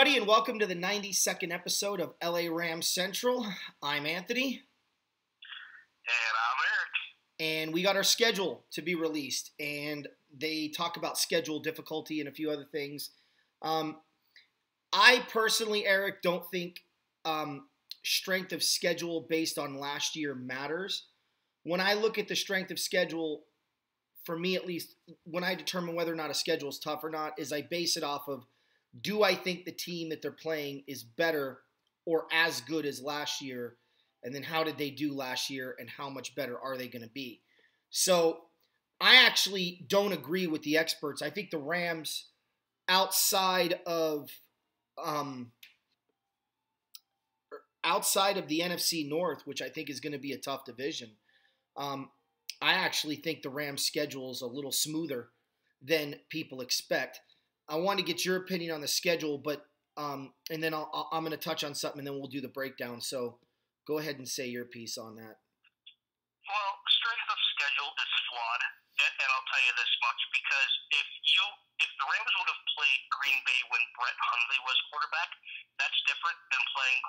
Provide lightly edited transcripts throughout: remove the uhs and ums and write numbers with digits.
everybody, and welcome to the 92nd episode of LA Rams Central. I'm Anthony. And I'm Eric. And we got our schedule to be released, and they talk about schedule difficulty and a few other things. I personally, Eric, don't think strength of schedule based on last year matters. When I look at the strength of schedule, for me at least, when I determine whether or not a schedule is tough or not, is I base it off of, do I think the team that they're playing is better or as good as last year? And then how did they do last year and how much better are they going to be? So I actually don't agree with the experts. I think the Rams, outside of the NFC North, which I think is going to be a tough division, I actually think the Rams' schedule is a little smoother than people expect. I want to get your opinion on the schedule, but and then I'm going to touch on something, and then we'll do the breakdown. So go ahead and say your piece on that. Well, strength of schedule is flawed, and I'll tell you this much, because if the Rams would have played Green Bay when Brett Hundley was quarterback, that's different than playing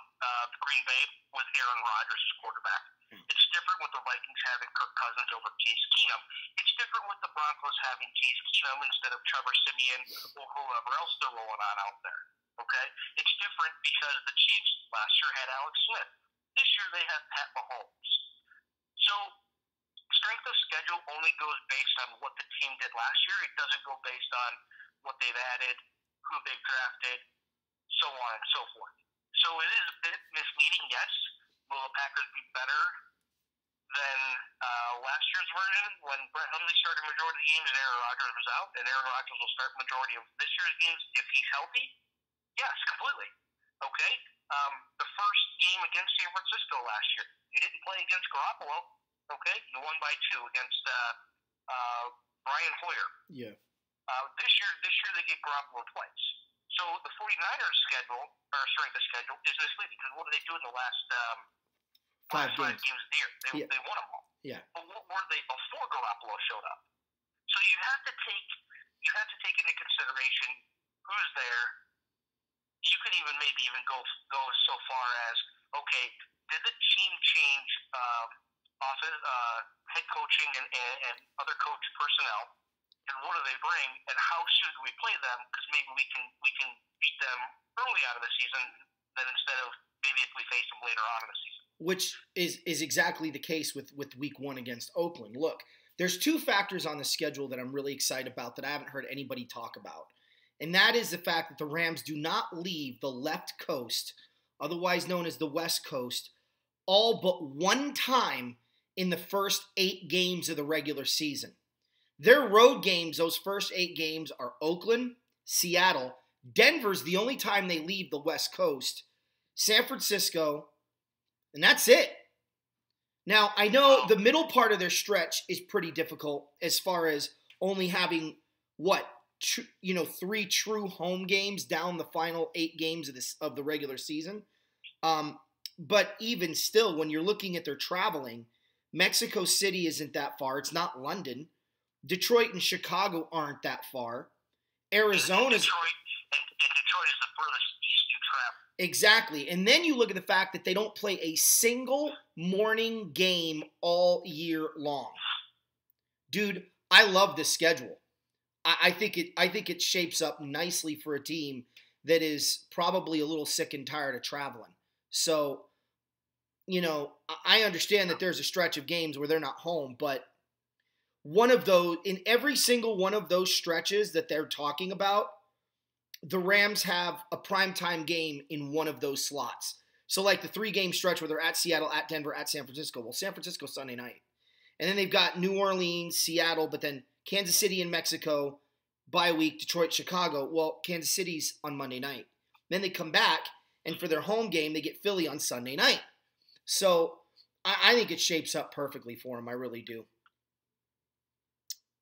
Green Bay with Aaron Rodgers as quarterback. It's different with the Vikings having Kirk Cousins over Case Keenum. It's different with the Broncos having Case Keenum instead of Trevor Siemian or whoever else they're rolling on out there. Okay? It's different because the Chiefs last year had Alex Smith. This year they have Pat Mahomes. So strength of schedule only goes based on what the team did last year. It doesn't go based on what they've added, who they've drafted, so on and so forth. So it is a bit misleading, yes. Will the Packers be better than last year's version when Brett Hundley started the majority of the games and Aaron Rodgers was out? And Aaron Rodgers will start the majority of this year's games if he's healthy? Yes, completely. Okay? The first game against San Francisco last year, you didn't play against Garoppolo. Okay? You won by 2 against Brian Hoyer. Yeah. This year they get Garoppolo twice. So the 49ers schedule, or strength of schedule, is misleading because what did they do in the last five games of the year? They won them all. Yeah. But what were they before Garoppolo showed up? So you have to take into consideration who's there. You could maybe go so far as, okay, did the team change head coaching and other coach personnel? And what do they bring, and how soon do we play them? Because maybe we can beat them early out of the season, than instead of maybe if we face them later on in the season. Which is exactly the case with Week 1 against Oakland. Look, there's 2 factors on the schedule that I'm really excited about that I haven't heard anybody talk about, and that is the fact that the Rams do not leave the left coast, otherwise known as the West Coast, all but one time in the first 8 games of the regular season. Their road games, those first 8 games, are Oakland, Seattle. Denver's the only time they leave the West Coast. San Francisco, and that's it. Now, I know the middle part of their stretch is pretty difficult as far as only having, 3 true home games down the final 8 games of the regular season. But even still, when you're looking at their traveling, Mexico City isn't that far. It's not London. Detroit and Chicago aren't that far. Arizona's Detroit is the furthest east you travel. Exactly. And then you look at the fact that they don't play a single morning game all year long. Dude, I love this schedule. I think it shapes up nicely for a team that is probably a little sick and tired of traveling. So, I understand that there's a stretch of games where they're not home, but one of those, in every single one of those stretches that they're talking about, the Rams have a primetime game in one of those slots. So like the 3-game stretch where they're at Seattle, at Denver, at San Francisco. Well, San Francisco Sunday night. And then they've got New Orleans, Seattle, but then Kansas City and Mexico, bye week, Detroit, Chicago. Well, Kansas City's on Monday night. Then they come back, and for their home game, they get Philly on Sunday night. So I think it shapes up perfectly for them. I really do.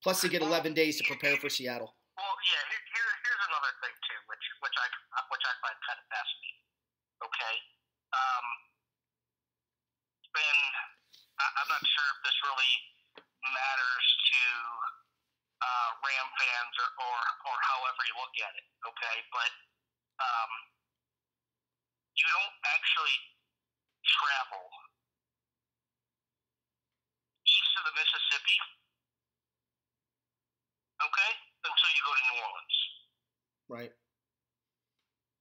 Plus, they get 11 days to prepare for Seattle. Well, yeah. Here's another thing too, which I find kind of fascinating. Okay, and I'm not sure if this really matters to Ram fans or however you look at it. Okay, but you don't actually travel east of the Mississippi, okay, until you go to New Orleans. Right.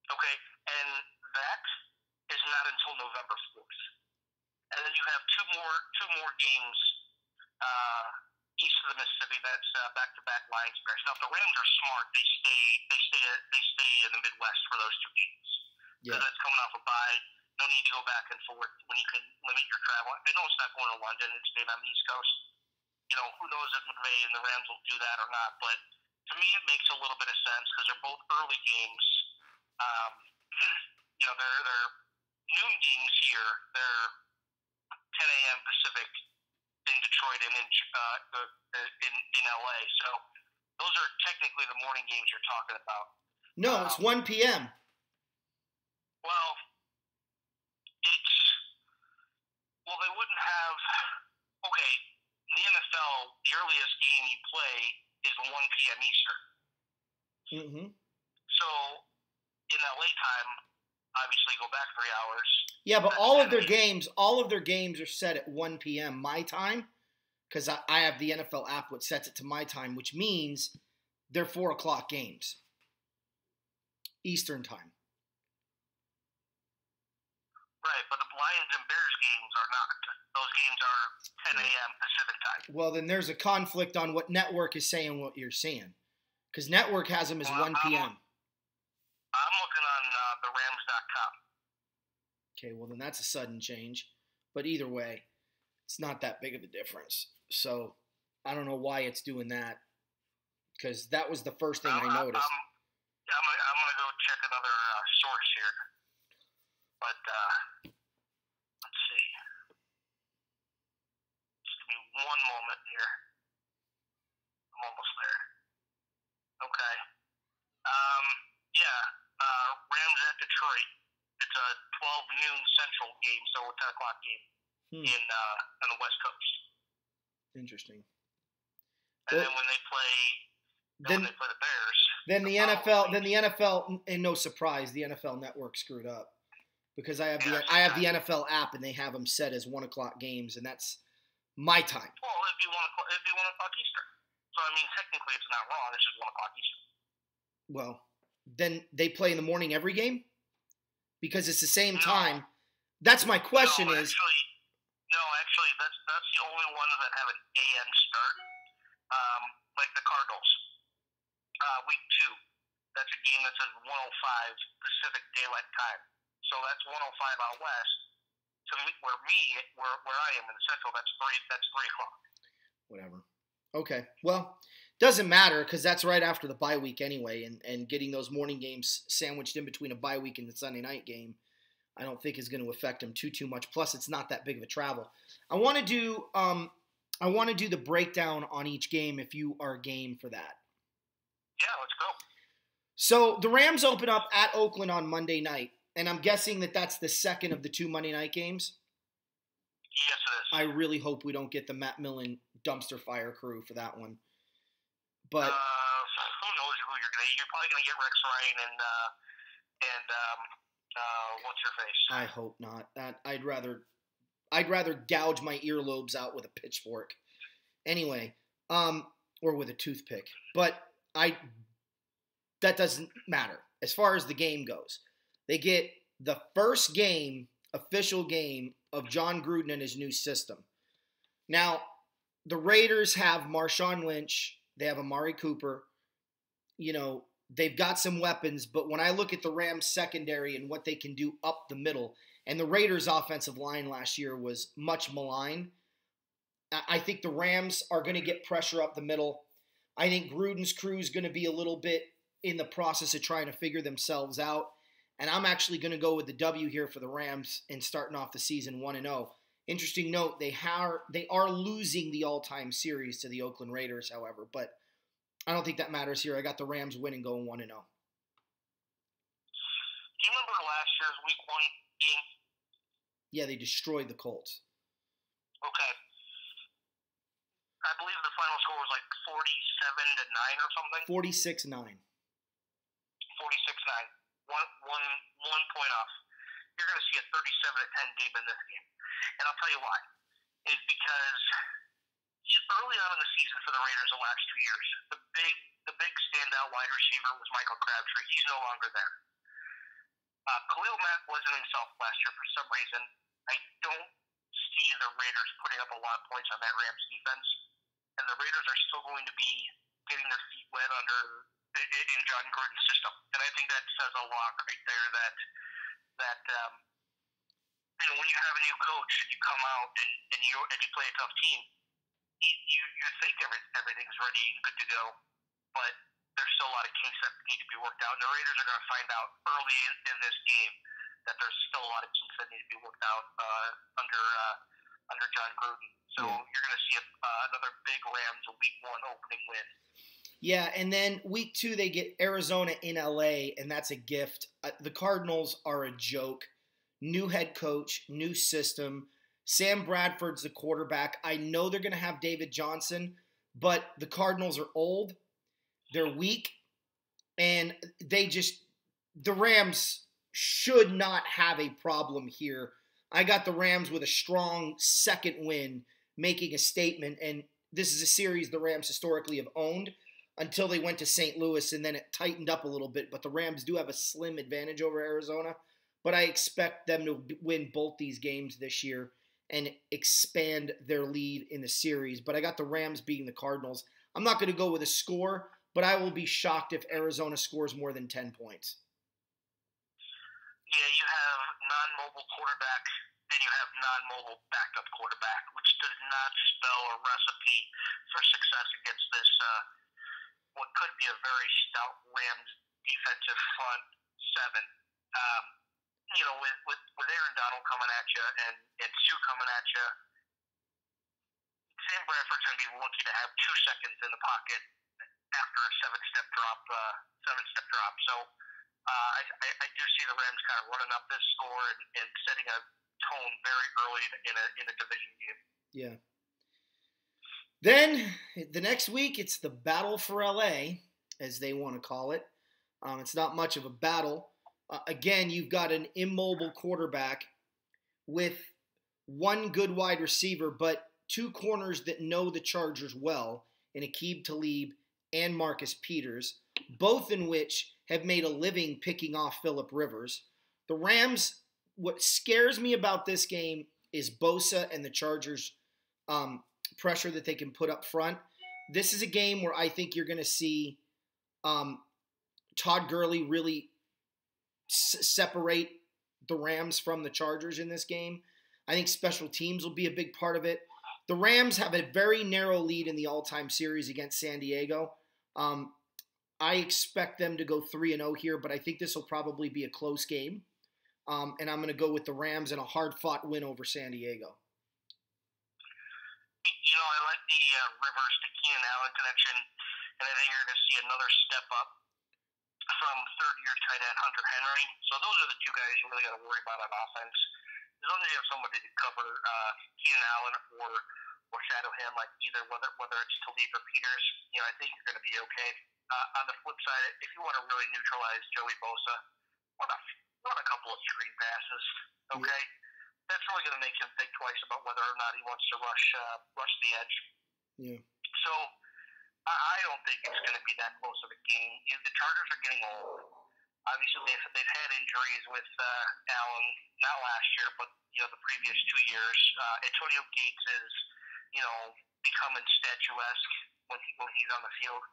Okay, and that is not until November 4th. And then you have two more games east of the Mississippi. That's back-to-back Lions Bears. Now, if the Rams are smart, they stay in the Midwest for those two games. Yeah. That's coming off a bye. No need to go back and forth when you can limit your travel. I know it's not going to London. It's staying on the East Coast. Who knows if McVay and the Rams will do that or not. But to me, it makes a little bit of sense because they're both early games. They're noon games here. They're 10 a.m. Pacific in Detroit and in LA. So those are technically the morning games you're talking about. No, it's 1 p.m. Well, they wouldn't have. Okay, in the NFL, the earliest game you play is 1 p.m. Eastern. Mm-hmm. So in LA time, obviously go back 3 hours. Yeah, but all of their games are set at 1 p.m. my time, because I have the NFL app which sets it to my time, which means they're 4 o'clock games, Eastern time. Right, but the Lions and Bears games are not. Those games are 10 a.m. Pacific time. Well, then there's a conflict on what network is saying what you're saying, because network has them as 1 p.m. I'm looking on therams.com. Okay, well then that's a sudden change. But either way, it's not that big of a difference. So I don't know why it's doing that, because that was the first thing I noticed. I'm going to go check another source here. But let's see. Just give me one moment here. I'm almost there. Okay. Rams at Detroit. It's a 12 noon Central game, so a 10 o'clock game on the West Coast. Interesting. And then when they play the Bears. Then the NFL, and no surprise, the NFL Network screwed up, because I have the NFL app and they have them set as 1 o'clock games, and that's my time. Well, it'd be 1 o'clock Eastern. So I mean, technically, it's not wrong. It's just 1 o'clock Eastern. Well, then they play in the morning every game, because it's the same time. That's my question. Actually, that's the only ones that have an AM start, like the Cardinals. Week 2, that's a game that says 1:05 Pacific Daylight Time. So that's 1:05 out west. To me, where I am in the Central, that's 3 o'clock. Whatever. Okay. Well, doesn't matter, because that's right after the bye week anyway, and getting those morning games sandwiched in between a bye week and the Sunday night game, I don't think is going to affect them too much. Plus, it's not that big of a travel. I want to do the breakdown on each game if you are game for that. Yeah, let's go. So the Rams open up at Oakland on Monday night, and I'm guessing that that's the second of the 2 Monday night games. Yes, it is. I really hope we don't get the Matt Millen dumpster fire crew for that one. But who knows who you're gonna? You're probably gonna get Rex Ryan and what's your face? I hope not. I'd rather gouge my earlobes out with a pitchfork. Anyway, or with a toothpick. But that doesn't matter as far as the game goes. They get the first official game of John Gruden and his new system. Now, the Raiders have Marshawn Lynch. They have Amari Cooper. They've got some weapons, but when I look at the Rams secondary and what they can do up the middle, and the Raiders offensive line last year was much maligned, I think the Rams are going to get pressure up the middle. I think Gruden's crew is going to be a little bit in the process of trying to figure themselves out. And I'm actually going to go with the W here for the Rams and starting off the season 1-0. Interesting note, they are losing the all-time series to the Oakland Raiders, however, but I don't think that matters here. I got the Rams winning, going 1-0. Do you remember last year's Week 1 game? Yeah, they destroyed the Colts. Okay. I believe the final score was like 47-9 or something. 46-9. 46-9. One point off. you're going to see a 37-10 game in this game. And I'll tell you why. Is because early on in the season for the Raiders the last 2 years, the big standout wide receiver was Michael Crabtree. He's no longer there. Khalil Mack wasn't himself last year for some reason. I don't see the Raiders putting up a lot of points on that Rams defense, and the Raiders are still going to be getting their feet wet in John Gruden's system. And I think that says a lot right there that when you have a new coach and you come out and you play a tough team, you think everything's ready and good to go, but there's still a lot of kinks that need to be worked out. And the Raiders are going to find out early in this game that there's still a lot of kinks that need to be worked out under John Gruden. So you're going to see another big Rams Week 1 opening win. Yeah, and then Week 2 they get Arizona in LA, and that's a gift. The Cardinals are a joke. New head coach, new system. Sam Bradford's the quarterback. I know they're going to have David Johnson, but the Cardinals are old. They're weak, and the Rams should not have a problem here. I got the Rams with a strong second win, making a statement, and this is a series the Rams historically have owned until they went to St. Louis, and then it tightened up a little bit, but the Rams do have a slim advantage over Arizona, but I expect them to win both these games this year and expand their lead in the series, but I got the Rams beating the Cardinals. I'm not going to go with a score, but I will be shocked if Arizona scores more than 10 points. Yeah, you have non-mobile quarterback and you have non-mobile backup quarterback, which does not spell a recipe for success against this, what could be a very stout Rams defensive front seven. With Aaron Donald coming at you and Sue coming at you, Sam Bradford's going to be lucky to have 2 seconds in the pocket after a seven-step drop. So I do see the Rams kind of running up this score and setting a tone very early in a division game. Yeah. Then the next week it's the battle for LA, as they want to call it. It's not much of a battle. Again, you've got an immobile quarterback with one good wide receiver, but 2 corners that know the Chargers well, in Aqib Talib and Marcus Peters, both in which have made a living picking off Phillip Rivers. The Rams, what scares me about this game is Bosa and the Chargers' pressure that they can put up front. This is a game where I think you're going to see Todd Gurley really separate the Rams from the Chargers in this game. I think special teams will be a big part of it. The Rams have a very narrow lead in the all-time series against San Diego. I expect them to go 3-0 here, but I think this will probably be a close game. And I'm going to go with the Rams and a hard-fought win over San Diego. I like the Rivers to Keenan Allen connection, and I think you're going to see another step up from third-year tight end Hunter Henry. So those are the 2 guys you really got to worry about on offense. As long as you have somebody to cover Keenan Allen or shadow him, like whether it's Talib or Peters, I think you're going to be okay. On the flip side, if you want to really neutralize Joey Bosa, run a couple of screen passes, okay? Yeah. That's really going to make him think twice about whether or not he wants to rush the edge. Yeah. So I don't think it's going to be that close of a game. The Chargers are getting old. Obviously, they've had injuries with Allen, not last year, but the previous 2 years. Antonio Gates is, becoming statuesque when he's on the field.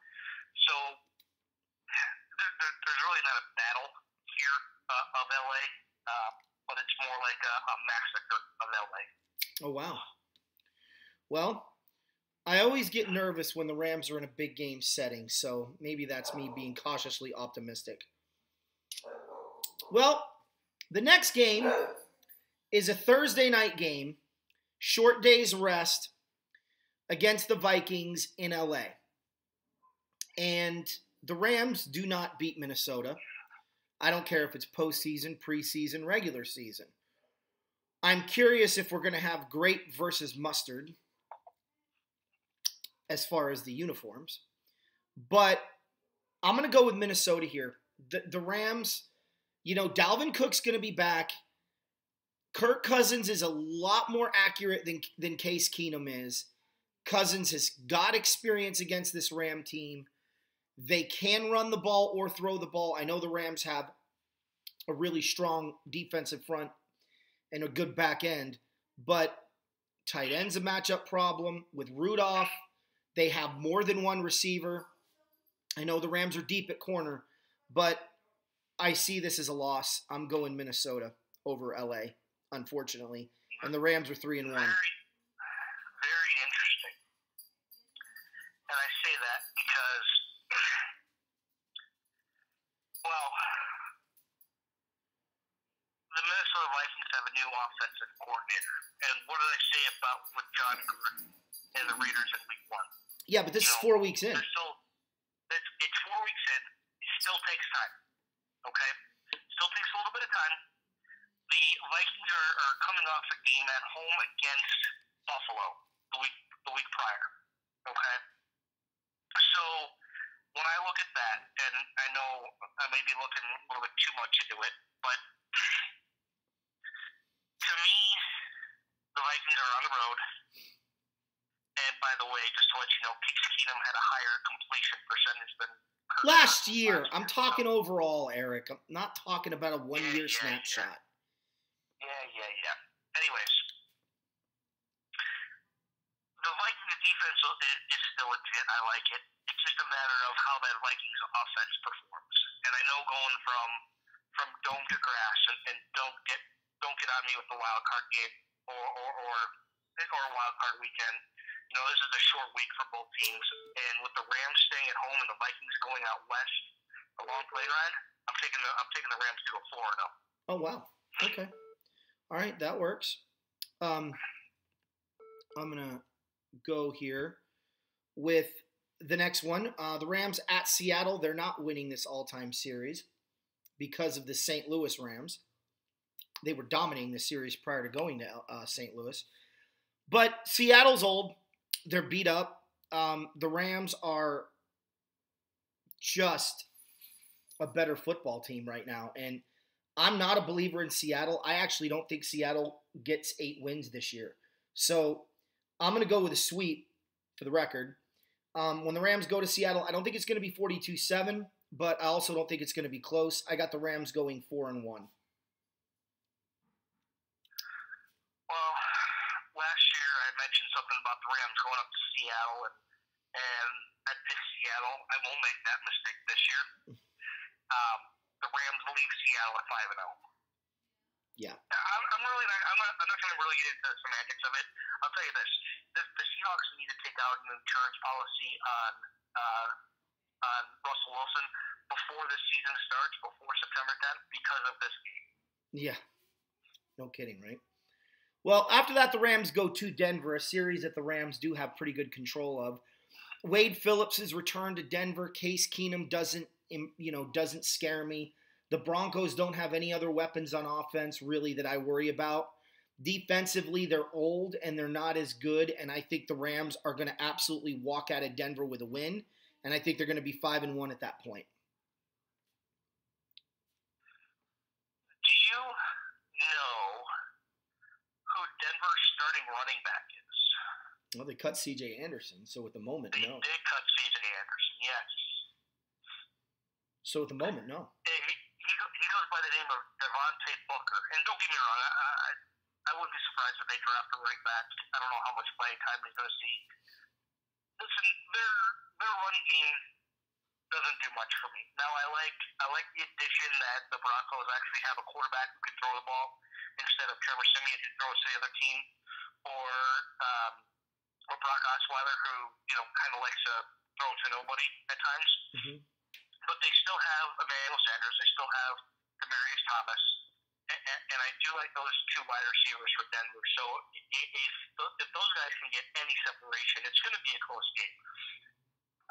So there's really not a battle here of LA, but it's more like a massacre of LA. Oh wow. Well, I always get nervous when the Rams are in a big game setting, so maybe that's me being cautiously optimistic. Well, the next game is a Thursday night game, short day's rest, against the Vikings in LA. And the Rams do not beat Minnesota. I don't care if it's postseason, preseason, regular season. I'm curious if we're going to have grape versus mustard as far as the uniforms. But I'm going to go with Minnesota here. The Rams, Dalvin Cook's going to be back. Kirk Cousins is a lot more accurate than Case Keenum is. Cousins has got experience against this Ram team. They can run the ball or throw the ball. I know the Rams have a really strong defensive front and a good back end, but tight end's a matchup problem. With Rudolph, they have more than one receiver. I know the Rams are deep at corner, but I see this as a loss. I'm going Minnesota over LA, unfortunately. And the Rams are 3-1. Very, very interesting. And I say that because, well, the Minnesota Vikings have a new offensive coordinator. And what did I say about with John Gruden and the Raiders in week 1? Yeah, but this is 4 weeks in. It's 4 weeks in. It still takes time. Okay? Still takes a little bit of time. The Vikings are coming off a game at home against Buffalo the week prior. Okay? So when I look at that, and I know I may be looking a little bit too much into it, but to me, the Vikings are on the road. And by the way, just to let you know, Case Keenum had a higher completion percentage than last year. I'm talking overall, Eric. I'm not talking about a one-year snapshot. Yeah. Anyways, the Vikings defense is still legit. I like it. It's just a matter of how that Vikings offense performs. And I know going from dome to grass and don't get on me with the wild card game or wild card weekend. You know, this is a short week for both teams, and with the Rams staying at home and the Vikings going out west, a long plane ride, I'm taking the Rams to go 4-0. Oh wow. Okay. All right, that works. I'm gonna go here with the next one. The Rams at Seattle. They're not winning this all-time series because of the St. Louis Rams. They were dominating the series prior to going to St. Louis, but Seattle's old. They're beat up. The Rams are just a better football team right now. And I'm not a believer in Seattle. I actually don't think Seattle gets 8 wins this year. So I'm going to go with a sweep for the record. When the Rams go to Seattle, I don't think it's going to be 42-7, but I also don't think it's going to be close. I got the Rams going 4-1. Well, last year I mentioned something about the Rams going up to Seattle, and I picked Seattle. I won't make that mistake this year. The Rams leave Seattle at 5-0. Yeah. I'm not going to really get into the semantics of it. I'll tell you this: the Seahawks need to take out an insurance policy on Russell Wilson before the season starts, before September 10th, because of this game. Yeah. No kidding, right? Well, after that, the Rams go to Denver, a series that the Rams do have pretty good control of. Wade Phillips has returned to Denver. Case Keenum doesn't scare me. The Broncos don't have any other weapons on offense, really, that I worry about. Defensively, they're old and they're not as good, and I think the Rams are going to absolutely walk out of Denver with a win, and I think they're going to be 5-1 at that point. Do you know who Denver's starting running back is? Well, they cut C.J. Anderson, so at the moment, they no. They did cut C.J. Anderson, yes. So at the moment, no. He goes by the name of Devontae Booker. And don't get me wrong, I wouldn't be surprised if they draft a running back. I don't know how much playing time he's going to see. Listen, their running game doesn't do much for me. Now, I like the addition that the Broncos actually have a quarterback who can throw the ball instead of Trevor Siemian who throws to the other team, or Brock Osweiler who kind of likes to throw to nobody at times. Mm-hmm. But they still have Emmanuel Sanders. They still have Demaryius Thomas. And I do like those two wide receivers for Denver. So if those guys can get any separation, it's going to be a close game.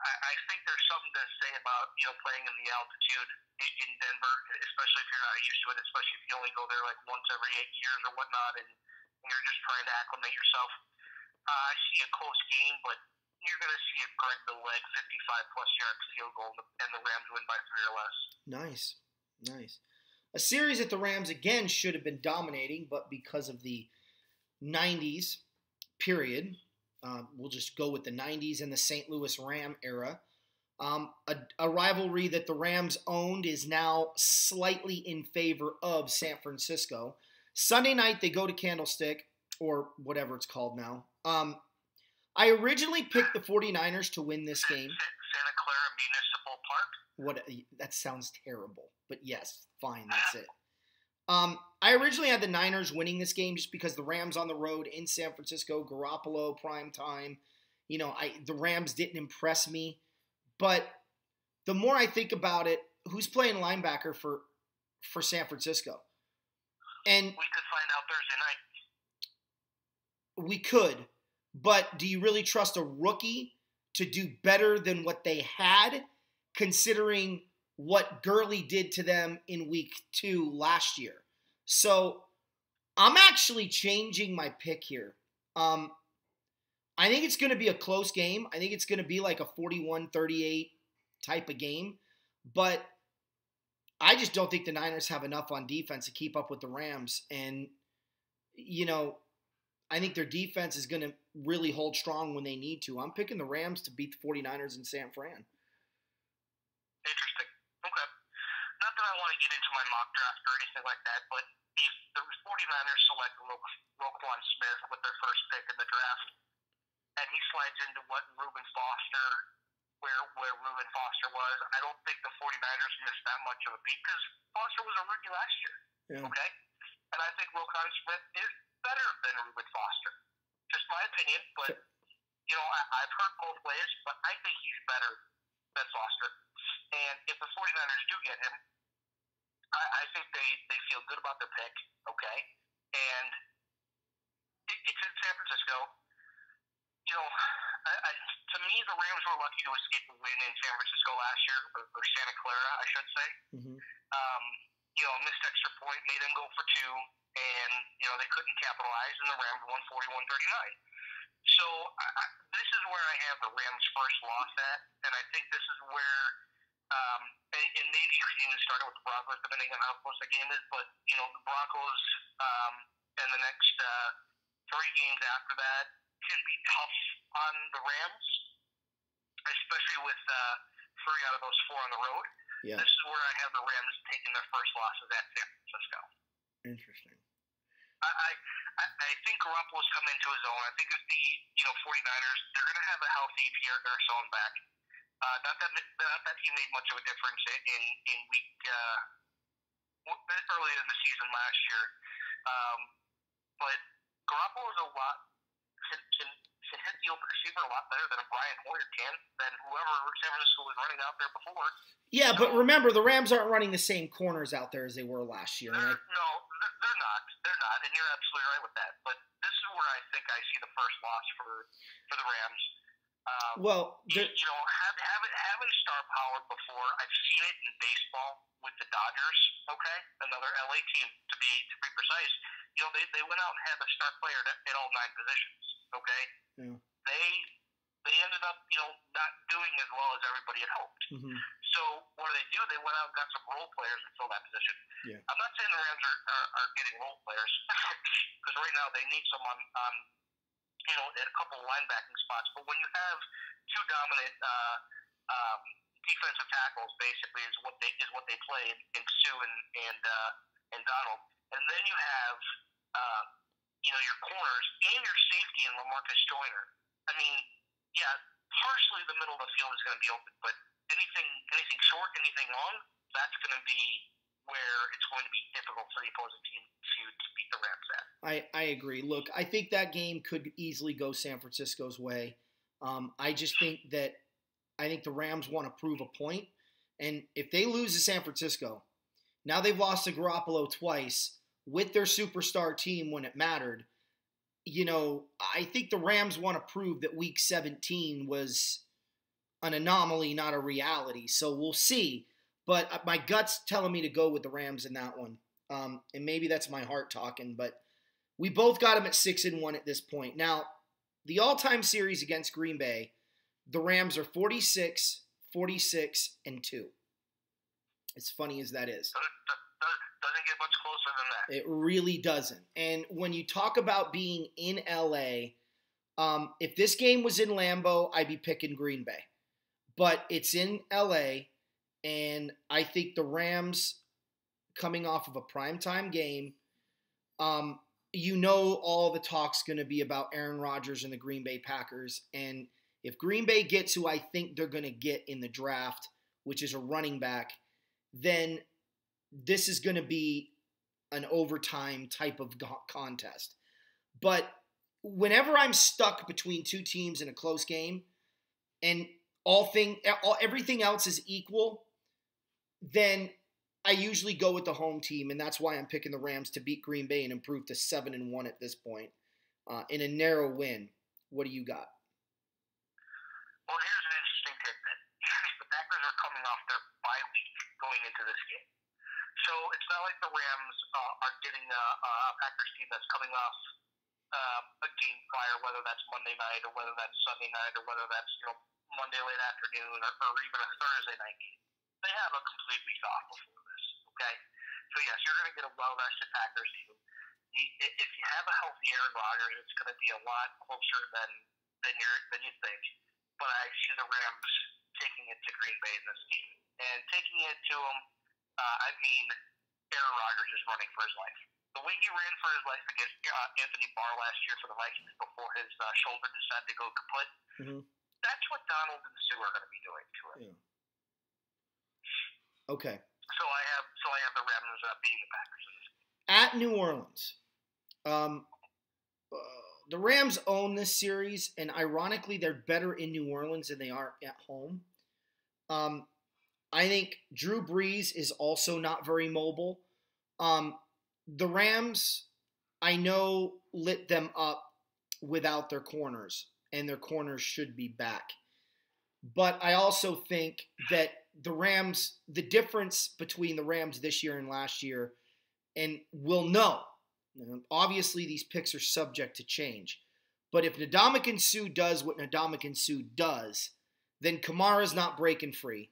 I think there's something to say about playing in the altitude in Denver, especially if you're not used to it, especially if you only go there like once every 8 years or whatnot, and you're just trying to acclimate yourself. I see a close game, but you're going to see a Greg the leg 55-plus yard field goal, and the Rams win by 3 or less. Nice. A series that the Rams, again, should have been dominating, but because of the 90s period, we'll just go with the 90s and the St. Louis Ram era. A rivalry that the Rams owned is now slightly in favor of San Francisco. Sunday night, they go to Candlestick, or whatever it's called now. I originally picked the 49ers to win this game. Santa Clara Municipal Park? That sounds terrible, but yes, fine, that's it. I originally had the Niners winning this game just because the Rams on the road in San Francisco, Garoppolo, prime time. The Rams didn't impress me. But the more I think about it, who's playing linebacker for San Francisco? And we could find out Thursday night. We could, but do you really trust a rookie to do better than what they had, considering what Gurley did to them in week 2 last year? So I'm actually changing my pick here. I think it's going to be a close game. I think it's going to be like a 41-38 type of game. But I just don't think the Niners have enough on defense to keep up with the Rams. And, I think their defense is going to really hold strong when they need to. I'm picking the Rams to beat the 49ers in San Fran. Interesting. Okay. Not that I want to get into my mock draft or anything like that, but if the 49ers select Roquan Smith with their first pick in the draft, and he slides into what Reuben Foster, where Reuben Foster was, I don't think the 49ers missed that much of a beat because Foster was a rookie last year. Yeah. Okay? And I think Roquan Smith is better than Reuben Foster. Just my opinion, but, I've heard both ways, but I think he's better than Foster. And if the 49ers do get him, I think they feel good about their pick, okay? And it's in San Francisco. To me, the Rams were lucky to escape the win in San Francisco last year, or Santa Clara, I should say. Mm-hmm. Missed extra point, made them go for 2, and, they couldn't capitalize, and the Rams won 41-39. So this is where I have the Rams' first loss at, and I think this is where, and maybe you can even start it with the Broncos, depending on how close the game is, but, the Broncos and the next 3 games after that can be tough on the Rams, especially with 3 out of those 4 on the road. Yeah. This is where I have the Rams taking their first losses at San Francisco. Interesting. I think Garoppolo's come into his own. I think if the 49ers, they're going to have a healthy Pierre Garçon back. Not that he made much of a difference in week early in the season last year. But Garoppolo's a lot can hit the open receiver a lot better than a Brian Hoyer can, than whoever San Francisco was running out there before. Yeah, but remember, the Rams aren't running the same corners out there as they were last year. No, they're not. They're not, and you're absolutely right with that. But this is where I think I see the first loss for the Rams. Having star power before, I've seen it in baseball with the Dodgers. Okay, another LA team to be precise. They went out and had a star player at all 9 positions. Okay, yeah. They ended up not doing as well as everybody had hoped. Mm-hmm. So what do? They went out and got some role players and filled that position. Yeah. I'm not saying the Rams are getting role players because right now they need someone at a couple of linebacking spots. But when you have 2 dominant defensive tackles, basically is what they play in Sue and Donald, and then you have your corners and your safety in LaMarcus Joyner. I mean, yeah, partially the middle of the field is going to be open, but anything short, anything long, that's going to be where it's going to be difficult for the opposing team to beat the Rams at. I agree. Look, I think that game could easily go San Francisco's way. I just think the Rams want to prove a point, and if they lose to San Francisco, now they've lost to Garoppolo twice with their superstar team when it mattered. I think the Rams want to prove that Week 17 was an anomaly, not a reality. So we'll see. But my gut's telling me to go with the Rams in that one. And maybe that's my heart talking. But we both got them at 6-1 at this point. Now, the all-time series against Green Bay, the Rams are 46-2. As funny as that is. Doesn't doesn't get much closer than that. It really doesn't. And when you talk about being in LA, if this game was in Lambeau, I'd be picking Green Bay. But it's in LA, and I think the Rams, coming off of a primetime game, all the talk's going to be about Aaron Rodgers and the Green Bay Packers. And if Green Bay gets who I think they're going to get in the draft, which is a running back, then this is going to be an overtime type of contest. But whenever I'm stuck between two teams in a close game and everything else is equal, then I usually go with the home team, and that's why I'm picking the Rams to beat Green Bay and improve to 7-1 at this point in a narrow win. What do you got? Well, here's an interesting tidbit. The Packers are coming off their bye week going into this game. So it's not like the Rams are getting a Packers team that's coming off a game prior, whether that's Monday night or whether that's Sunday night or whether that's Monday late afternoon or even a Thursday night game. They have a complete week off before this, okay? So, yes, you're going to get a well-rested Packers team. If you have a healthy Aaron Rodgers, it's going to be a lot closer than you think. But I see the Rams taking it to Green Bay in this game. And taking it to them, I mean Aaron Rodgers is running for his life. The way he ran for his life against Anthony Barr last year for the Vikings before his shoulder decided to go kaput, that's what Donald and Sue are going to be doing to him. Yeah. Okay. So I have the Rams beating the Packers in this game. At New Orleans, the Rams own this series, and ironically, they're better in New Orleans than they are at home. I think Drew Brees is also not very mobile. The Rams, I know, lit them up without their corners, and their corners should be back. But I also think that the difference between the Rams this year and last year, and we'll know, obviously these picks are subject to change, but if Ndamukong Suh does what Ndamukong Suh does, then Kamara's not breaking free.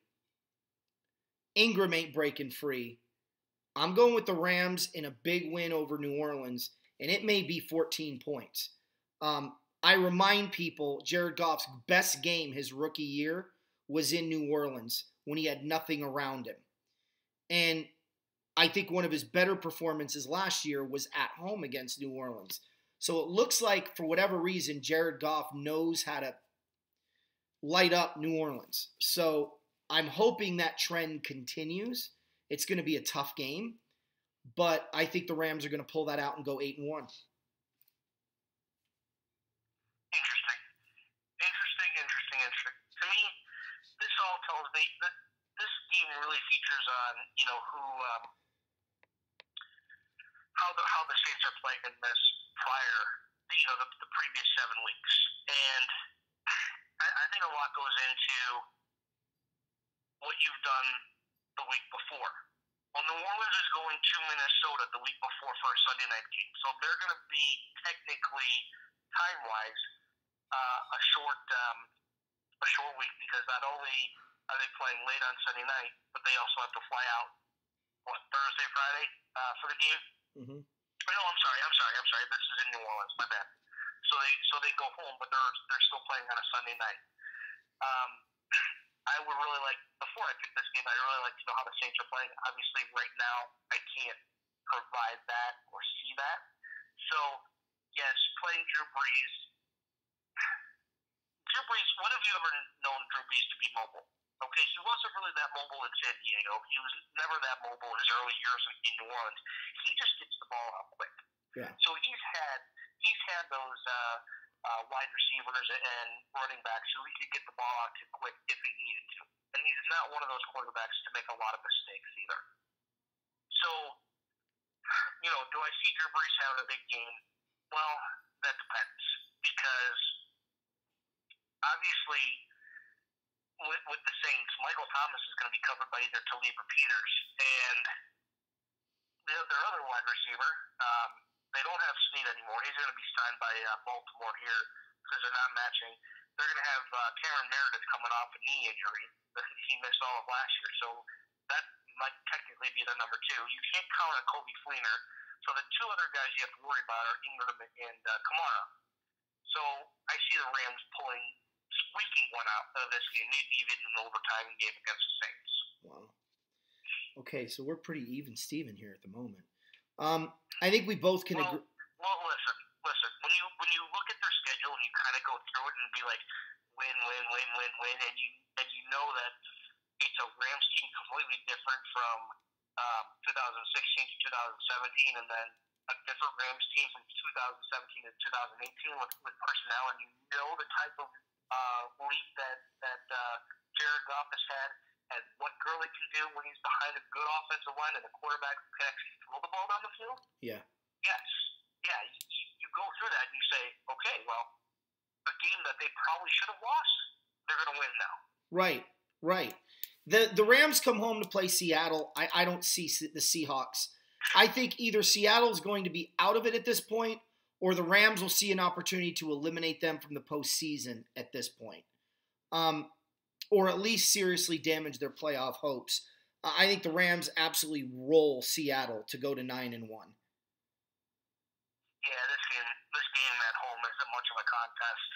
Ingram ain't breaking free. I'm going with the Rams in a big win over New Orleans, and it may be 14 points. I remind people, Jared Goff's best game his rookie year was in New Orleans when he had nothing around him. And I think one of his better performances last year was at home against New Orleans. So it looks like, for whatever reason, Jared Goff knows how to light up New Orleans. So I'm hoping that trend continues. It's going to be a tough game, but I think the Rams are going to pull that out and go 8-1. Interesting. To me, this all tells me that this game really features on, how the Saints are playing in this prior, the previous 7 weeks. And I think a lot goes into what you've done the week before. Well, New Orleans is going to Minnesota the week before for a Sunday night game. So they're going to be technically, time-wise, a short week, because not only are they playing late on Sunday night, but they also have to fly out, Thursday, Friday for the game? Mm-hmm. No, I'm sorry. This is in New Orleans. My bad. So they go home, but they're still playing on a Sunday night. I would really like, before I pick this game, I'd really like to know how the Saints are playing. Obviously, right now, I can't provide that or see that. So, yes, playing Drew Brees, when have you ever known Drew Brees to be mobile? Okay, he wasn't really that mobile in San Diego. He was never that mobile in his early years in New Orleans. He just gets the ball out quick. Yeah. So he's had those wide receivers and running backs who he could get the ball out to quick if he needed to. And he's not one of those quarterbacks to make a lot of mistakes either. So, do I see Drew Brees having a big game? Well, that depends. Because obviously, with the Saints, Michael Thomas is going to be covered by either Talib or Peters. And their other wide receiver, they don't have Snead anymore. He's going to be signed by Baltimore here because they're not matching. They're going to have Cameron Meredith coming off a knee injury that he missed all of last year. So that might technically be their number two. You can't count on Kobe Fleener. So the two other guys you have to worry about are Ingram and Kamara. So I see the Rams squeaking one out of this game, maybe even an overtime game against the Saints. Wow. Okay, so we're pretty even Steven here at the moment. I think we both can agree. Well, listen. When you look at their schedule and you kind of go through it and be like, win, and you know that it's a Rams team completely different from 2016 to 2017, and then a different Rams team from 2017 to 2018 with personnel, and you know the type of leap that Jared Goff has had, and what Gurley can do when he's behind a good offensive line and a quarterback who can actually throw the ball down the field. Yeah. Yes. Yeah. You go through that and you say, okay, well, a game that they probably should have lost, they're going to win now. Right. The Rams come home to play Seattle. I don't see the Seahawks. I think either Seattle's going to be out of it at this point, or the Rams will see an opportunity to eliminate them from the postseason at this point, or at least seriously damage their playoff hopes. I think the Rams absolutely roll Seattle to go to 9-1. Yeah, this game at home isn't much of a contest.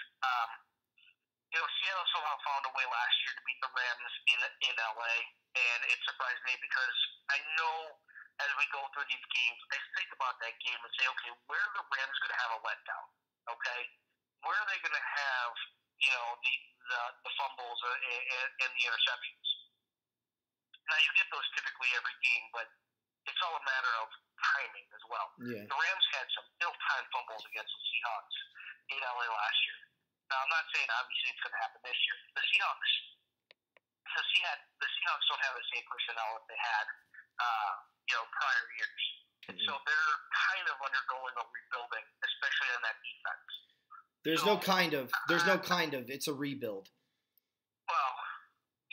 Seattle somehow found a way last year to beat the Rams in LA, and it surprised me because I know as we go through these games, I think about that game and say, okay, where are the Rams going to have a letdown? Okay, where are they going to have the fumbles and the interceptions? Now you get those typically every game, but it's all a matter of timing as well. Yeah. The Rams had some ill-timed fumbles against the Seahawks in LA last year. Now, I'm not saying obviously it's going to happen this year. The Seahawks don't have the same personnel that they had, prior years. And so they're kind of undergoing a rebuilding, especially on that defense. There's no kind of. It's a rebuild. Well,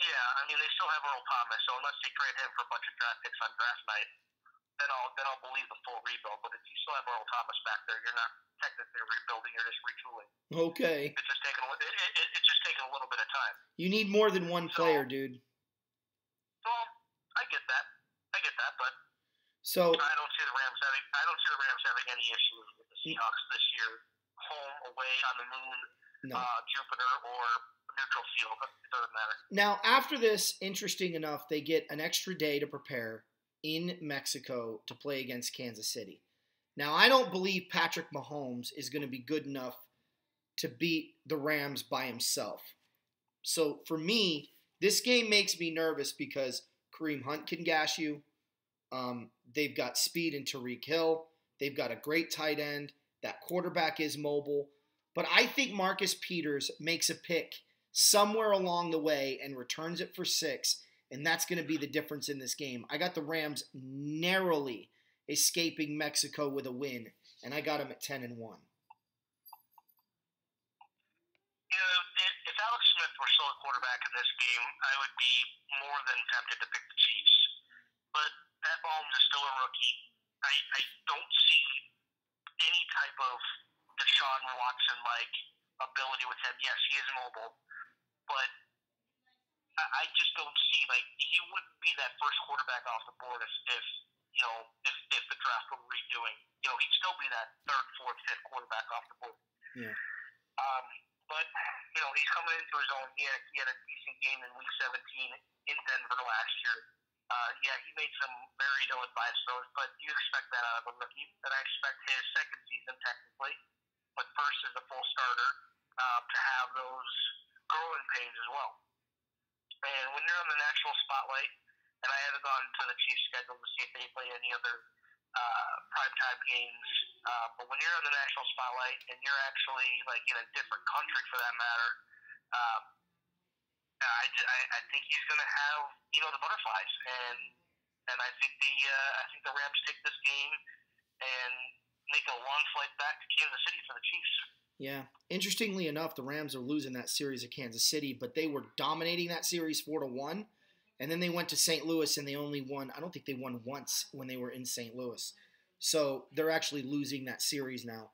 yeah. I mean, they still have Earl Thomas, so unless they trade him for a bunch of draft picks on draft night, then I'll believe the full rebuild. But if you still have Earl Thomas back there, you're not technically rebuilding. You're just retooling. Okay. It's just taking a little bit of time. You need more than one player, dude. Well, I get that, but so I don't see the Rams having any issues with the Seahawks this year, home, away, on the moon, Jupiter, or neutral field. It doesn't matter. Now, after this, interesting enough, they get an extra day to prepare in Mexico to play against Kansas City. Now, I don't believe Patrick Mahomes is going to be good enough to beat the Rams by himself. So, for me, this game makes me nervous because Kareem Hunt can gash you. They've got speed in Tyreek Hill. They've got a great tight end. That quarterback is mobile. But I think Marcus Peters makes a pick somewhere along the way and returns it for 6, and that's going to be the difference in this game. I got the Rams narrowly escaping Mexico with a win, and I got them at 10-1. If Alex Smith were still a quarterback in this game, I would be more than tempted to pick the Chiefs. But Pat Mahomes is still a rookie. I don't see any type of Deshaun Watson-like ability with him. Yes, he is mobile, but I just don't see, he wouldn't be that first quarterback off the board if the draft were redoing. He'd still be that third, fourth, fifth quarterback off the board. Yeah. But he's coming into his own. He had a decent game in Week 17 in Denver last year. He made some very ill-advised throws, but you expect that out of a rookie. And I expect his second season, technically, but first as a full starter, to have those growing pains as well. And when you're on the national spotlight, and I haven't gone to the Chiefs' schedule to see if they play any other primetime games, but when you're on the national spotlight and you're actually in a different country for that matter, I think he's going to have the butterflies, and I think the Rams take this game and make a long flight back to Kansas City for the Chiefs. Yeah. Interestingly enough, the Rams are losing that series at Kansas City, but they were dominating that series 4-1, and then they went to St. Louis and they only won. I don't think they won once when they were in St. Louis. So they're actually losing that series now.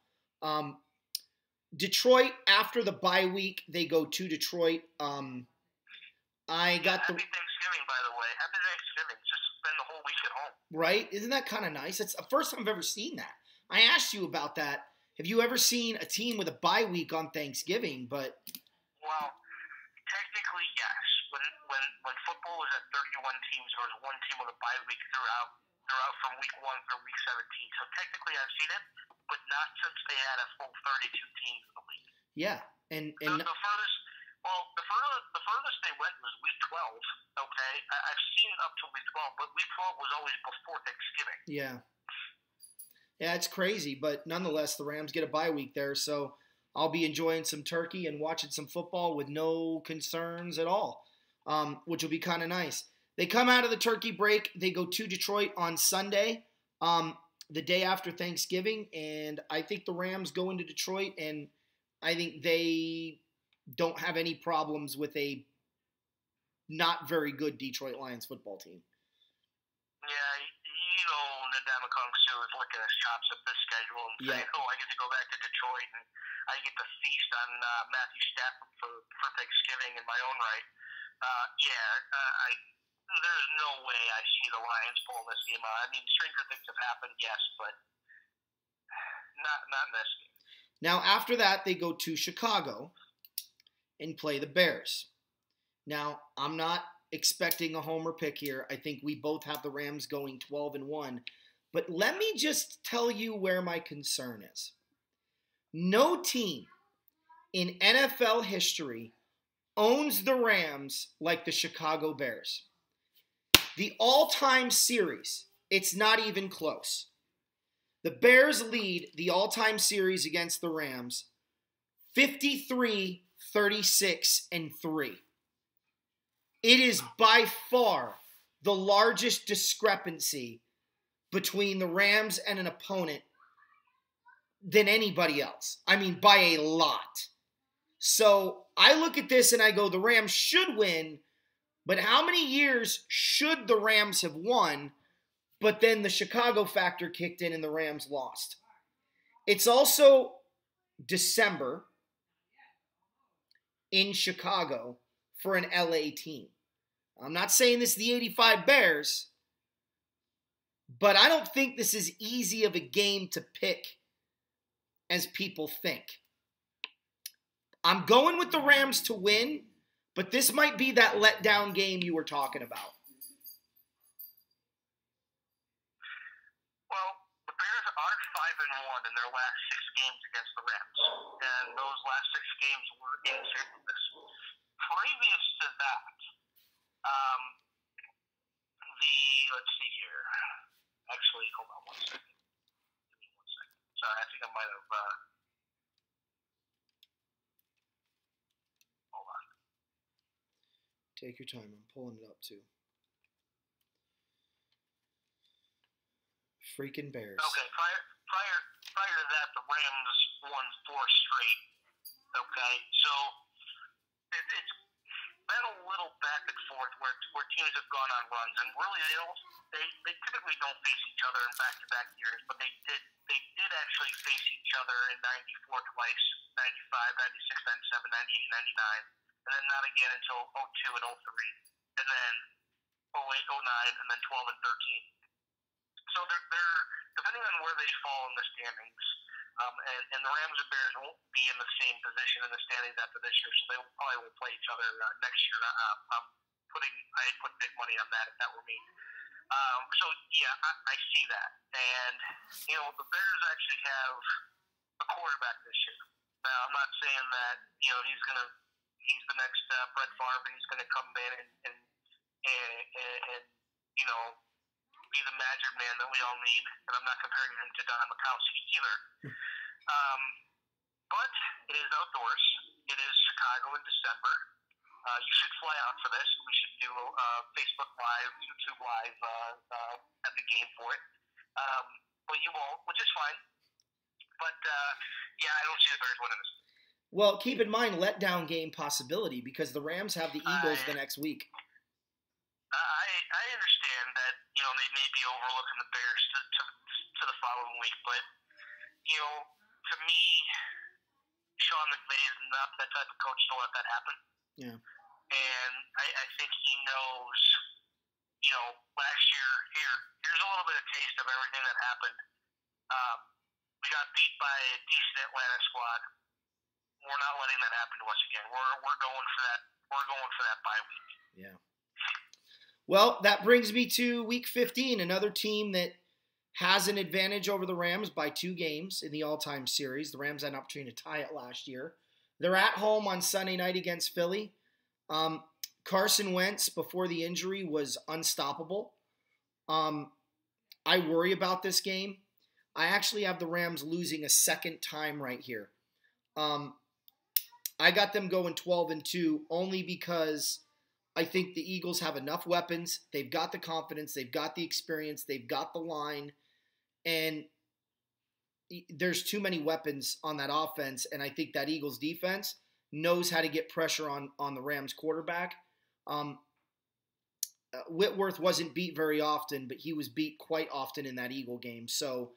Detroit, after the bye week, they go to Detroit. Happy Thanksgiving, by the way. Happy Thanksgiving. Just spend the whole week at home. Right? Isn't that kind of nice? It's the first time I've ever seen that. I asked you about that. Have you ever seen a team with a bye week on Thanksgiving? But Well, technically, yes. When football was at 31 teams, there was one team with a bye week throughout from week 1 through week 17. So technically, I've seen it, but not since they had a full 32 teams in the league. yeah, and The furthest they went was week 12. Okay, I've seen it up to week 12, but week 12 was always before Thanksgiving. yeah, it's crazy. But nonetheless, the Rams get a bye week there, so I'll be enjoying some turkey and watching some football with no concerns at all, which will be kind of nice. They come out of the turkey break. They go to Detroit on Sunday, the day after Thanksgiving, and I think the Rams go into Detroit, and I think they don't have any problems with a not very good Detroit Lions football team. Yeah, Ndamukongsu is licking his chops at this schedule and saying, "Oh, I get to go back to Detroit and I get to feast on Matthew Stafford for Thanksgiving in my own right." There's no way I see the Lions pulling this game out. I mean, stranger things have happened, yes, but not in this game. Now, after that, they go to Chicago and play the Bears. Now, I'm not expecting a homer pick here. I think we both have the Rams going 12-1. But let me just tell you where my concern is. No team in NFL history owns the Rams like the Chicago Bears. The all-time series, it's not even close. The Bears lead the all-time series against the Rams 53-36-3. It is by far the largest discrepancy between the Rams and an opponent than anybody else. I mean, by a lot. So I look at this and I go, the Rams should win, but how many years should the Rams have won? But then the Chicago factor kicked in and the Rams lost. It's also December in Chicago for an LA team. I'm not saying this is the 85 Bears, but I don't think this is easy of a game to pick as people think. I'm going with the Rams to win, but this might be that letdown game you were talking about. Well, the Bears are 5-1 in their last 6 games against the Rams, and those last 6 games were in St. Louis. Previous to that, let's see here. Actually, hold on one second. Give me 1 second. Sorry, I think I might have. Hold on. Take your time. I'm pulling it up too. Freaking Bears. Okay, prior to that, the Rams won 4 straight. Okay, so it's been a little back and forth where teams have gone on runs, and really they typically don't face each other in back-to-back years, but they did actually face each other in 94 twice, 95, 96, 97, 98, 99, and then not again until 02 and 03, and then 08, 09, and then 12 and 13. So they're depending on where they fall in the standings, and the Rams and Bears won't be in the same position in the standings after this year, so they probably won't play each other next year. I'd put big money on that if that were me. So yeah, I see that, and the Bears actually have a quarterback this year. Now I'm not saying that he's the next Brett Favre, and he's going to come in and be the magic man that we all need, and I'm not comparing him to Don Mikowski either. But it is outdoors. It is Chicago in December. You should fly out for this. We should do Facebook Live, YouTube Live at the game for it. But you won't, which is fine. But I don't see the Bears winning this. Well, keep in mind, letdown game possibility, because the Rams have the Eagles the next week. I understand that they may be overlooking the Bears to the following week, but to me, Sean McVay is not that type of coach to let that happen. Yeah. And I think he knows, last year, here's a little bit of taste of everything that happened. We got beat by a decent Atlanta squad. We're not letting that happen to us again. We're going for that. We're going for that bye week. Yeah. Well, that brings me to Week 15, another team that has an advantage over the Rams by 2 games in the all-time series. The Rams had an opportunity to tie it last year. They're at home on Sunday night against Philly. Carson Wentz, before the injury, was unstoppable. I worry about this game. I actually have the Rams losing a second time right here. I got them going 12-2 only because I think the Eagles have enough weapons. They've got the confidence. They've got the experience. They've got the line. And there's too many weapons on that offense. And I think that Eagles defense knows how to get pressure on the Rams quarterback. Whitworth wasn't beat very often, but he was beat quite often in that Eagle game. So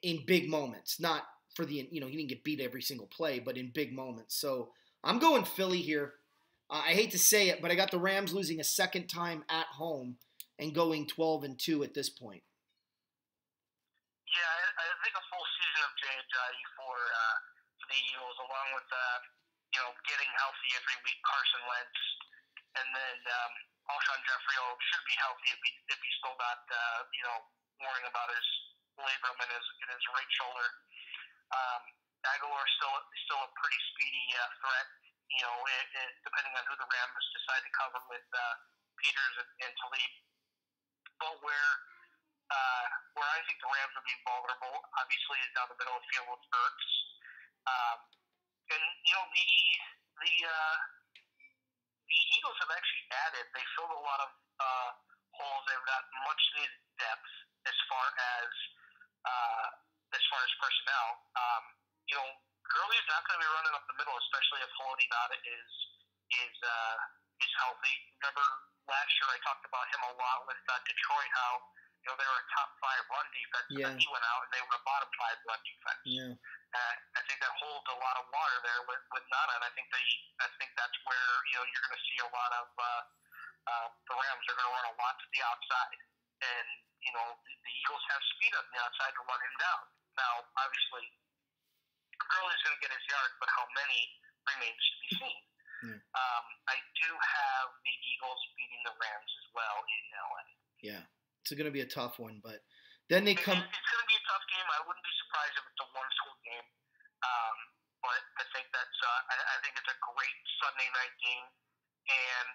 in big moments, not for the, he didn't get beat every single play, but in big moments. So I'm going Philly here. I hate to say it, but I got the Rams losing a second time at home and going 12-2 at this point. Yeah, I think a full season of Jay for the Eagles, along with getting healthy every week, Carson Wentz, and then Alshon Jeffrey should be healthy if he's still not worrying about his labrum in his right shoulder. Aguilar still a pretty speedy threat. Depending on who the Rams decide to cover with Peters and Talib. But where I think the Rams would be vulnerable, obviously, is down the middle of the field with Ertz. And the Eagles have actually added. They filled a lot of holes. They've got much needed depth as far as personnel. Gurley's not going to be running up the middle, especially if Haloti Ngata is healthy. Remember last year I talked about him a lot with Detroit, how they were a top 5 run defense, and then he went out and they were a bottom 5 run defense. Yeah. I think that holds a lot of water there with Ngata, and I think that's where you're going to see a lot of the Rams are going to run a lot to the outside, and the Eagles have speed on the outside to run him down. Now, obviously, Gurley's going to get his yards, but how many remains to be seen. Yeah. I do have the Eagles beating the Rams as well in LA. Yeah, it's going to be a tough one, but then they come. It's going to be a tough game. I wouldn't be surprised if it's a one-score game. But I think that's I think it's a great Sunday night game, and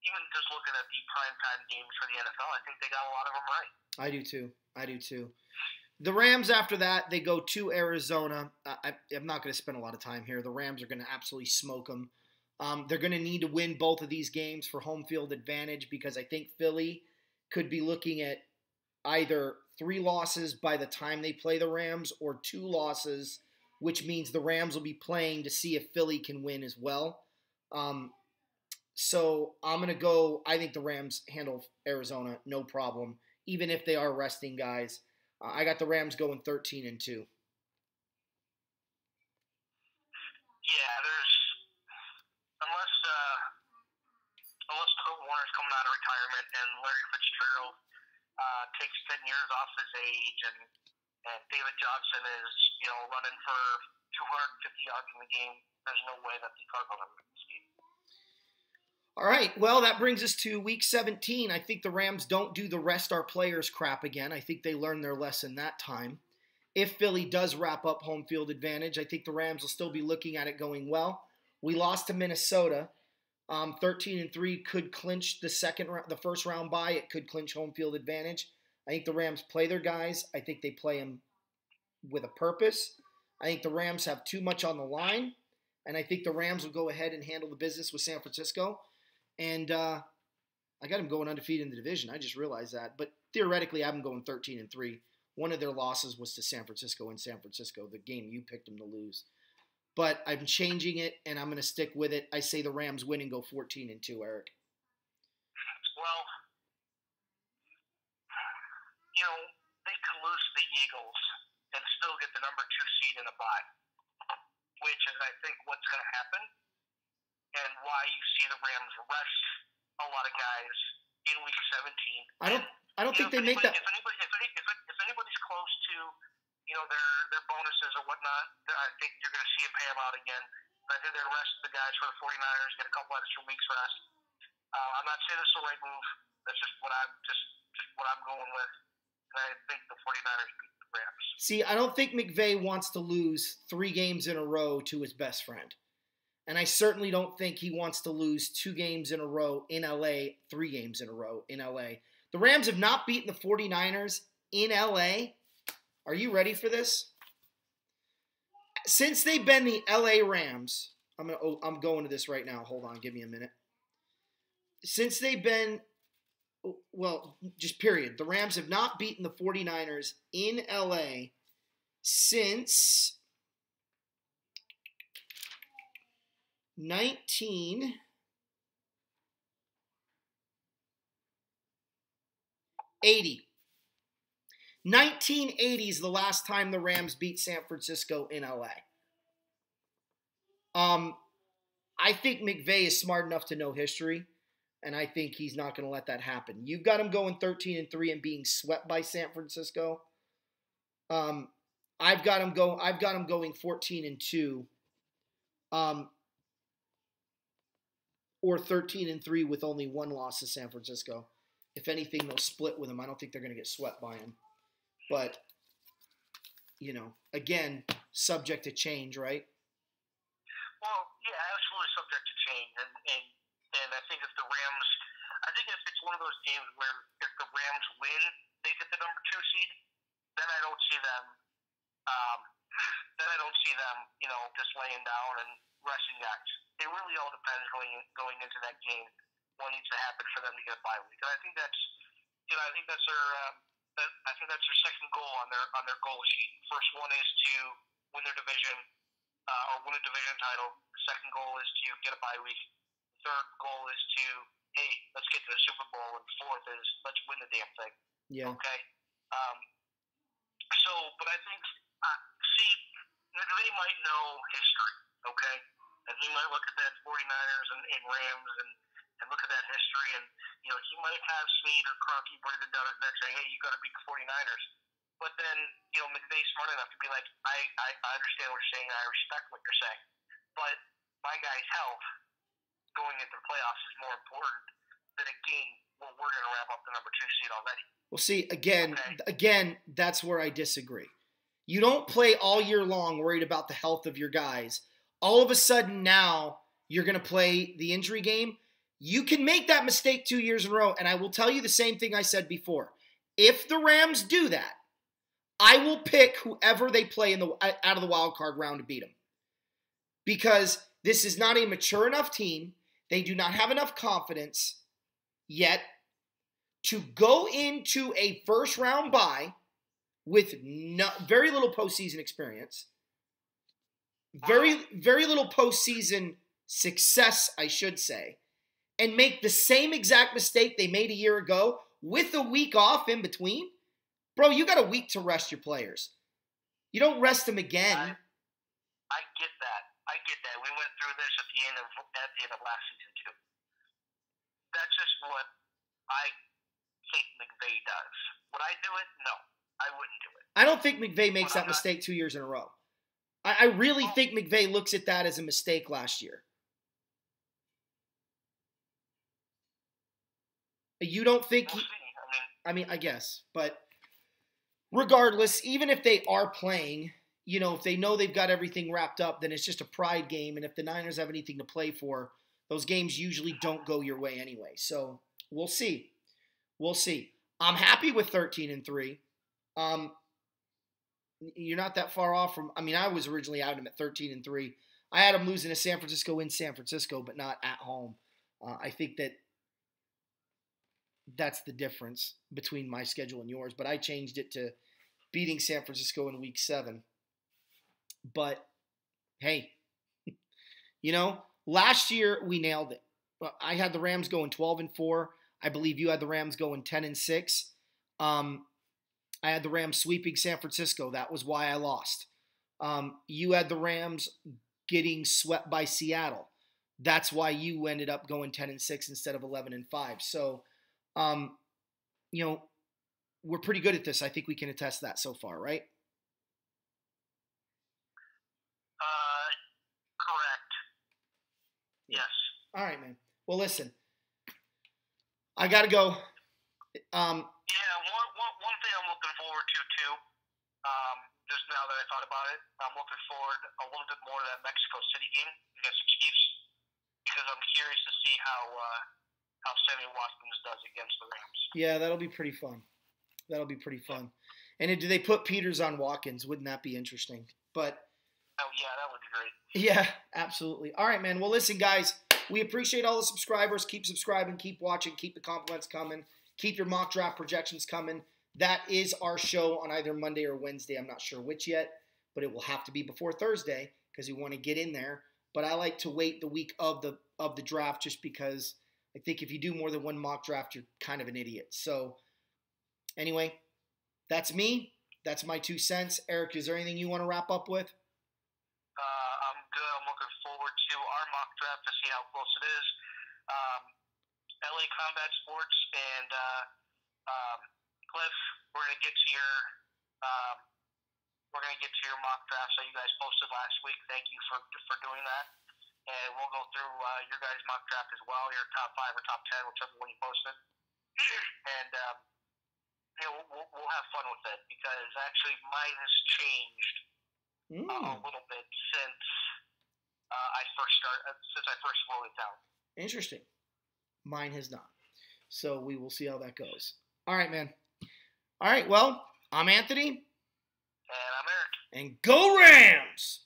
even just looking at the primetime games for the NFL, I think they got a lot of them right. I do too. The Rams, after that, they go to Arizona. I'm not going to spend a lot of time here. The Rams are going to absolutely smoke them. They're going to need to win both of these games for home field advantage because I think Philly could be looking at either 3 losses by the time they play the Rams or 2 losses, which means the Rams will be playing to see if Philly can win as well. So I'm going to go, I think the Rams handle Arizona, no problem, even if they are resting guys. I got the Rams going 13-2. Yeah, there's unless Kurt Warner's coming out of retirement and Larry Fitzgerald takes 10 years off his age and David Johnson is running for 250 yards in the game, there's no way that the Cardinals are going to win this game. All right, well, that brings us to Week 17. I think the Rams don't do the rest our players crap again. I think they learned their lesson that time. If Philly does wrap up home field advantage, I think the Rams will still be looking at it going well. We lost to Minnesota. 13-3 could clinch the first round bye. It could clinch home field advantage. I think the Rams play their guys. I think they play them with a purpose. I think the Rams have too much on the line, and I think the Rams will go ahead and handle the business with San Francisco. And I got them going undefeated in the division. I just realized that. But theoretically, I have them going 13-3. One of their losses was to San Francisco in San Francisco, the game you picked them to lose. But I'm changing it, and I'm going to stick with it. I say the Rams win and go 14-2, Eric. Well, they could lose to the Eagles and still get the number 2 seed in a bye, which is, I think, what's going to happen, and why you see the Rams rest a lot of guys in week 17. I don't think they make that. If anybody's close to, their bonuses or whatnot, I think you're going to see them pay them out again. But I think they're rest the guys for the 49ers, get a couple extra weeks rest. I'm not saying this is the right move. That's just what I'm going with. And I think the 49ers beat the Rams. See, I don't think McVay wants to lose 3 games in a row to his best friend. And I certainly don't think he wants to lose 2 games in a row in LA, 3 games in a row in LA. The Rams have not beaten the 49ers in LA. Are you ready for this? Since they've been the LA Rams, I'm going to this right now. Hold on, give me a minute. Since they've been, well, just period. The Rams have not beaten the 49ers in LA since 1980. 1980 is the last time the Rams beat San Francisco in LA. I think McVay is smart enough to know history, and I think he's not going to let that happen. You've got him going 13-3 and being swept by San Francisco. I've got him going 14-2. Or 13-3 with only 1 loss to San Francisco. If anything, they'll split with him. I don't think they're going to get swept by him. But, again, subject to change, right? Well, yeah, absolutely subject to change. And I think if it's one of those games where if the Rams win, they get the number 2 seed, then I don't see them just laying down and resting guys. It really all depends going into that game. What needs to happen for them to get a bye week, and I think that's their second goal on their goal sheet. First one is to win their division or win a division title. The second goal is to get a bye week. The third goal is to let's get to the Super Bowl, and fourth is let's win the damn thing. Yeah. Okay. But I think they might know history. Okay. And he might look at that 49ers and Rams and look at that history, and he might have Snead or Kroenke breathing down his neck saying, "Hey, you got to beat the 49ers." But then McVay's smart enough to be like, "I understand what you're saying. I respect what you're saying, but my guy's health going into the playoffs is more important than a game where we're going to wrap up the number 2 seed already." Well, see, again, that's where I disagree. You don't play all year long worried about the health of your guys. All of a sudden now you're going to play the injury game. You can make that mistake 2 years in a row, and I will tell you the same thing I said before. If the Rams do that, I will pick whoever they play out of the wild card round to beat them. Because this is not a mature enough team. They do not have enough confidence yet to go into a first round bye with very little postseason experience, very little postseason success, I should say, and make the same exact mistake they made a year ago with a week off in between. Bro, you got a week to rest your players. You don't rest them again. I get that. We went through this at the end of last season too. That's just what I think McVay does. Would I do it? No, I wouldn't do it. I don't think McVay makes that mistake 2 years in a row. I really think McVay looks at that as a mistake last year. You don't think I guess. But regardless, even if they are playing, if they know they've got everything wrapped up, then it's just a pride game. And if the Niners have anything to play for, those games usually don't go your way anyway. So we'll see. I'm happy with 13-3. You're not that far off from. I was originally out him at 13-3. I had him losing to San Francisco in San Francisco, but not at home. I think that's the difference between my schedule and yours. But I changed it to beating San Francisco in Week 7. But hey, last year we nailed it. I had the Rams going 12-4. I believe you had the Rams going 10-6. I had the Rams sweeping San Francisco. That was why I lost. You had the Rams getting swept by Seattle. that's why you ended up going 10-6 instead of 11-5. So, you know, we're pretty good at this. I think we can attest that so far, right? Correct. Yes. All right, man. Well, listen, I got to go. Yeah, one thing I'm looking forward to, too, just now that I thought about it, I'm looking forward a little bit more to that Mexico City game against the Chiefs, because I'm curious to see how Sammy Watkins does against the Rams. Yeah, that'll be pretty fun. That'll be pretty fun. And do they put Peters on Watkins? Wouldn't that be interesting? But oh, yeah, that would be great. yeah, absolutely. All right, man. Well, listen, guys, we appreciate all the subscribers. Keep subscribing, keep watching, keep the compliments coming, keep your mock draft projections coming. That is our show on either Monday or Wednesday. I'm not sure which yet, but it will have to be before Thursday because we want to get in there. But I like to wait the week of the draft just because I think if you do more than one mock draft, you're kind of an idiot. So anyway, that's me. That's my 2 cents. Eric, is there anything you want to wrap up with? I'm good. I'm looking forward to our mock draft to see how close it is. LA Combat Sports and Cliff, we're gonna get to your mock drafts that you guys posted last week. Thank you for doing that, and we'll go through your guys' mock draft as well. Your top 5 or top 10, whichever one you posted, and we'll have fun with it because actually mine has changed a little bit since I first wrote it down. Interesting. Mine has not. So we will see how that goes. All right, man. All right, well, I'm Anthony. And I'm Eric. And go Rams!